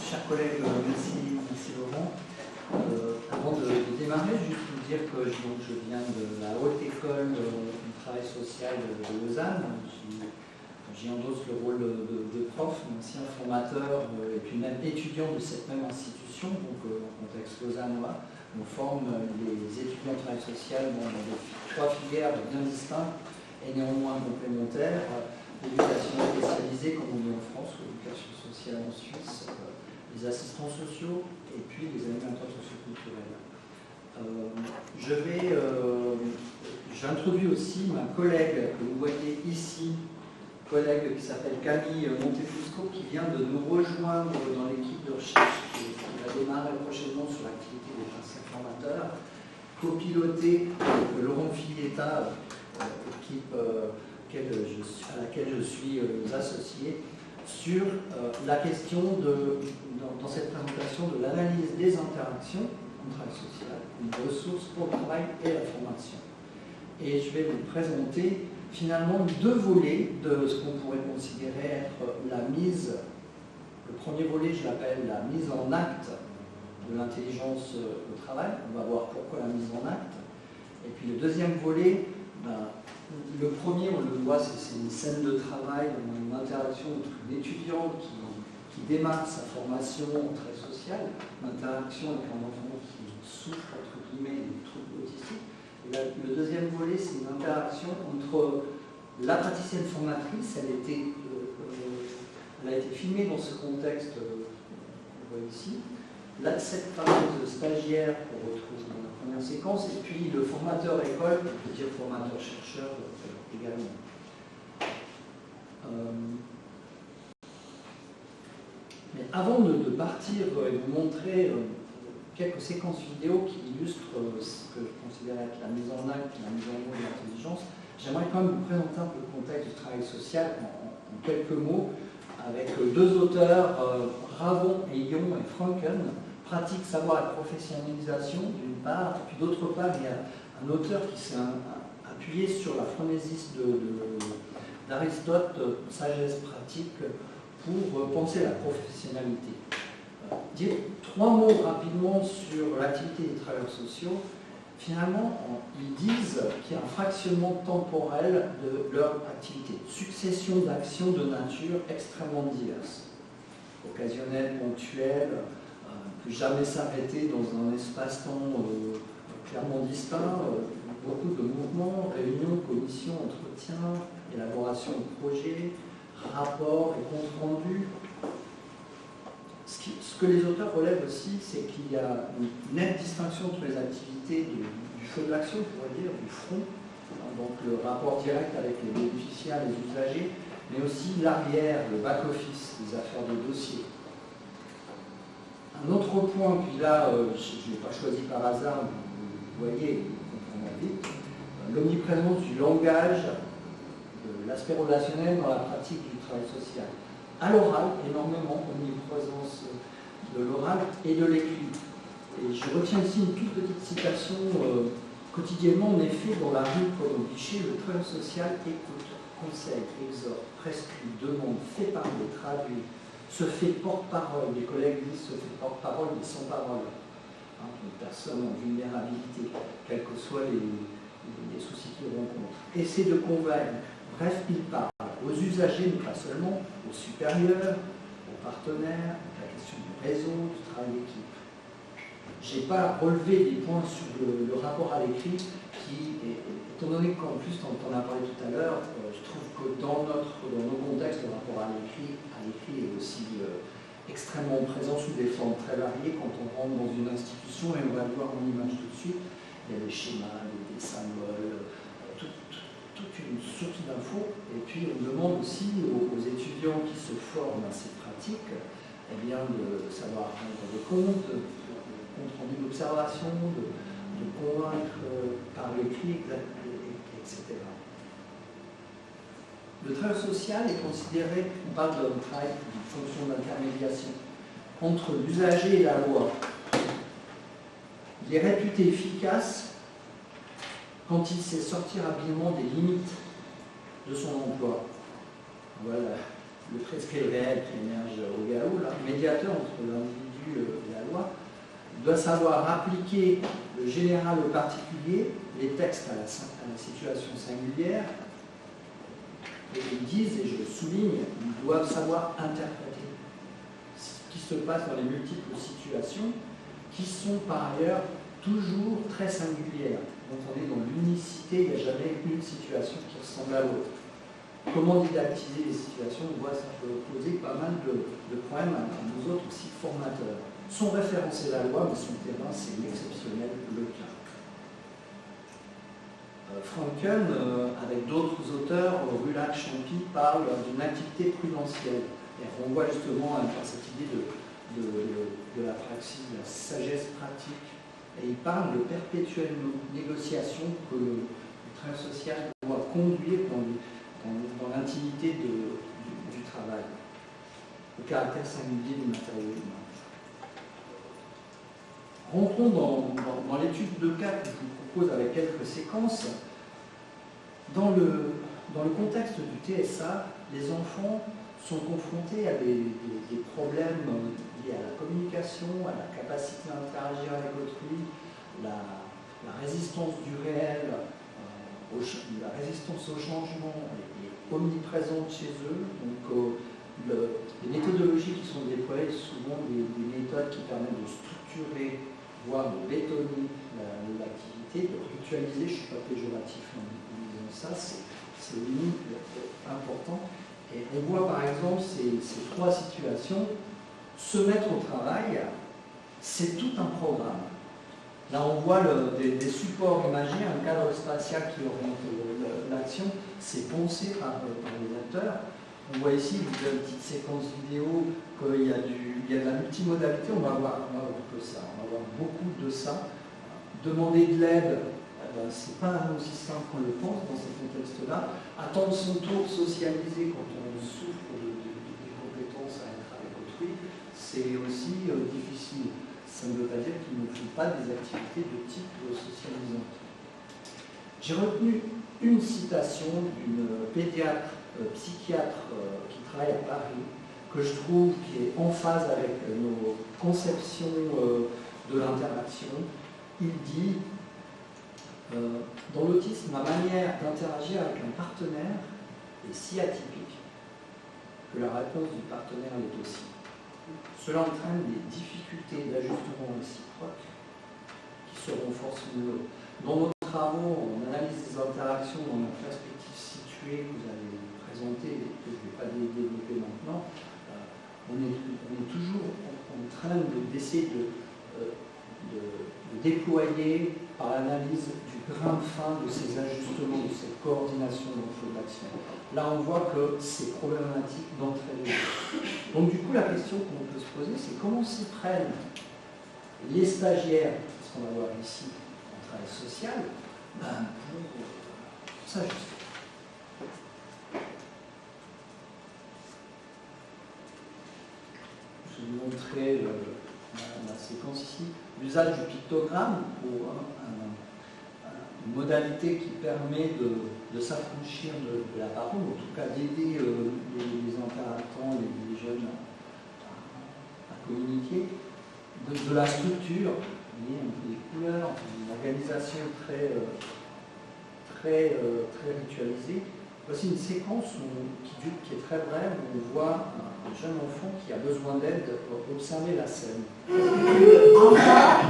Chers collègues, merci Laurent. Avant de démarrer, juste vous dire que je viens de la Haute École du Travail Social de Lausanne. J'y endosse le rôle de prof, ancien formateur et puis même étudiant de cette même institution, donc en contexte lausannois. On forme les étudiants de travail social dans trois filières bien distinctes et néanmoins complémentaires. L'éducation spécialisée, comme on dit en France, ou l'éducation sociale en Suisse, les assistants sociaux et puis les animateurs socioculturels. J'introduis aussi ma collègue que vous voyez ici, collègue qui s'appelle Camille Montefusco, qui vient de nous rejoindre dans l'équipe de recherche qui va démarrer prochainement sur l'activité des anciens formateurs, copilotée de Laurent Filietta, équipe à laquelle je suis associé, sur la question, dans cette présentation, de l'analyse des interactions en travail social, une ressource pour le travail et la formation. Et je vais vous présenter finalement deux volets de ce qu'on pourrait considérer être la mise. Le premier volet, je l'appelle la mise en acte de l'intelligence au travail. On va voir pourquoi la mise en acte. Et puis le deuxième volet, le premier, on le voit, c'est une scène de travail, une interaction entre une étudiante qui démarre sa formation très sociale, une interaction avec un enfant qui souffre, entre guillemets, des troubles autistiques. Et là, le deuxième volet, c'est une interaction entre la praticienne formatrice, elle a été filmée dans ce contexte, on voit ici, cette fameuse stagiaire qu'on retrouve dans la première séquence, et puis le formateur école, on peut dire formateur chercheur également. Mais avant de partir et de vous montrer quelques séquences vidéo qui illustrent ce que je considère être la mise en acte, la mise en mots de l'intelligence, j'aimerais quand même vous présenter un peu le contexte du travail social en quelques mots, avec deux auteurs, Ravon et Yon et Franken, pratique, savoir et professionnalisation d'une part, et puis d'autre part, il y a un auteur qui s'est appuyé sur la phronésis d'Aristote, sagesse pratique, pour penser la professionnalité. Dire trois mots rapidement sur l'activité des travailleurs sociaux. Finalement, ils disent qu'il y a un fractionnement temporel de leur activité, succession d'actions de nature extrêmement diverses, occasionnelles, ponctuelles, ne jamais s'arrêter dans un espace-temps clairement distinct, beaucoup de mouvements, réunions, commissions, entretiens, élaboration de projets, rapports et comptes rendus. Ce que les auteurs relèvent aussi, c'est qu'il y a une nette distinction entre les activités du feu de l'action, on pourrait dire, du front, donc le rapport direct avec les bénéficiaires, les usagers, mais aussi l'arrière, le back-office, les affaires de dossier. Un autre point, puis là, je ne l'ai pas choisi par hasard, vous voyez, vous comprenez vite, l'omniprésence du langage, de l'aspect relationnel dans la pratique du travail social. À l'oral, énormément, omniprésence de l'oral et de l'écrit. Et je retiens ici une toute petite citation. Quotidiennement, en effet, dans la rue comme au guichet, le travail social écoute, conseille, exhorte, prescrit, demande, fait parler, traduit, se fait porte-parole, les collègues disent se fait porte-parole des sans-parole, une personne en vulnérabilité, quels que soient les soucis qu'ils rencontrent. Essaie de convaincre, bref, il parle aux usagers, mais pas seulement, aux supérieurs, aux partenaires, la question du réseau, du travail d'équipe. Je n'ai pas relevé des points sur le rapport à l'écrit qui, étant donné qu'en plus, on en a parlé tout à l'heure, je trouve que dans nos contextes, le rapport à l'écrit est aussi extrêmement présent sous des formes très variées. Quand on rentre dans une institution, et on va le voir en image tout de suite, il y a des schémas, des symboles, toute une source d'infos. Et puis on demande aussi aux étudiants qui se forment à ces pratiques de savoir rendre des comptes, de compte rendu d'observation, de convaincre par l'écrit, etc. Le travail social est considéré, on parle d'un travail, d'une fonction d'intermédiation entre l'usager et la loi. Il est réputé efficace quand il sait sortir habilement des limites de son emploi. Voilà le prescrit réel qui émerge au galop, là, médiateur entre l'individu et la loi, doit savoir appliquer le général au particulier, les textes à la situation singulière, et ils disent, et je le souligne, ils doivent savoir interpréter ce qui se passe dans les multiples situations, qui sont par ailleurs toujours très singulières. Donc on est dans l'unicité, il n'y a jamais une situation qui ressemble à l'autre. Comment didactiser les situations? On voit ça peut poser pas mal de problèmes à nous autres aussi formateurs. Sont référencés la loi, mais son terrain, c'est l'exceptionnel, le cas. Franken, avec d'autres auteurs, Rulac, Champy, parle d'une activité prudentielle. Et on voit justement par cette idée de la praxis, de la sagesse pratique. Et il parle de perpétuelle négociation que le travail social doit conduire dans l'intimité du travail, au caractère singulier du matériau humain. Rentrons dans l'étude de cas que je vous propose avec quelques séquences. Dans le contexte du TSA, les enfants sont confrontés à des problèmes liés à la communication, à la capacité d'interagir avec autrui, la résistance du réel, la résistance au changement est omniprésente chez eux. Donc, les méthodologies qui sont déployées sont souvent des méthodes qui permettent de structurer, voire de bétonner l'activité, de ritualiser. Je ne suis pas péjoratif en disant ça, c'est limite important. Et on voit par exemple ces trois situations. Se mettre au travail, c'est tout un programme. Là, on voit des supports imagés, un cadre spatial qui oriente l'action, c'est pensé par les acteurs. On voit ici, vous avez une petite séquence vidéo, qu'il y a de la multimodalité, on va voir que ça, on va voir beaucoup de ça. Demander de l'aide, c'est pas aussi simple qu'on le pense dans ces contextes-là. Attendre son tour, socialiser quand on souffre des compétences à être avec autrui, c'est aussi difficile. Ça ne veut pas dire qu'il ne faut pas des activités de type socialisant. J'ai retenu une citation d'une pédiatre, psychiatre qui travaille à Paris, que je trouve qui est en phase avec nos conceptions de l'interaction. Il dit dans l'autisme, ma manière d'interagir avec un partenaire est si atypique que la réponse du partenaire l'est aussi. Cela entraîne des difficultés d'ajustement réciproque qui se renforcent l'une l'autre. Dans nos travaux, on analyse des interactions dans une perspective située que vous avez présentée et que je ne vais pas développer maintenant. On est toujours en train d'essayer de déployer par l'analyse du grain fin de ces ajustements, de cette coordination d'entre l'action. Là, on voit que c'est problématique d'entrée de jeu. Donc, du coup, la question qu'on peut se poser, c'est comment s'y prennent les stagiaires, ce qu'on va voir ici en travail social, pour s'ajuster. Je vais vous montrer la séquence ici. L'usage du pictogramme pour une modalité qui permet de s'affranchir de la parole, en tout cas d'aider les interactants, les jeunes à communiquer, de la structure, des couleurs, une organisation très ritualisée. Voici une séquence qui est très brève, où on voit un jeune enfant qui a besoin d'aide pour observer la scène. Au revoir.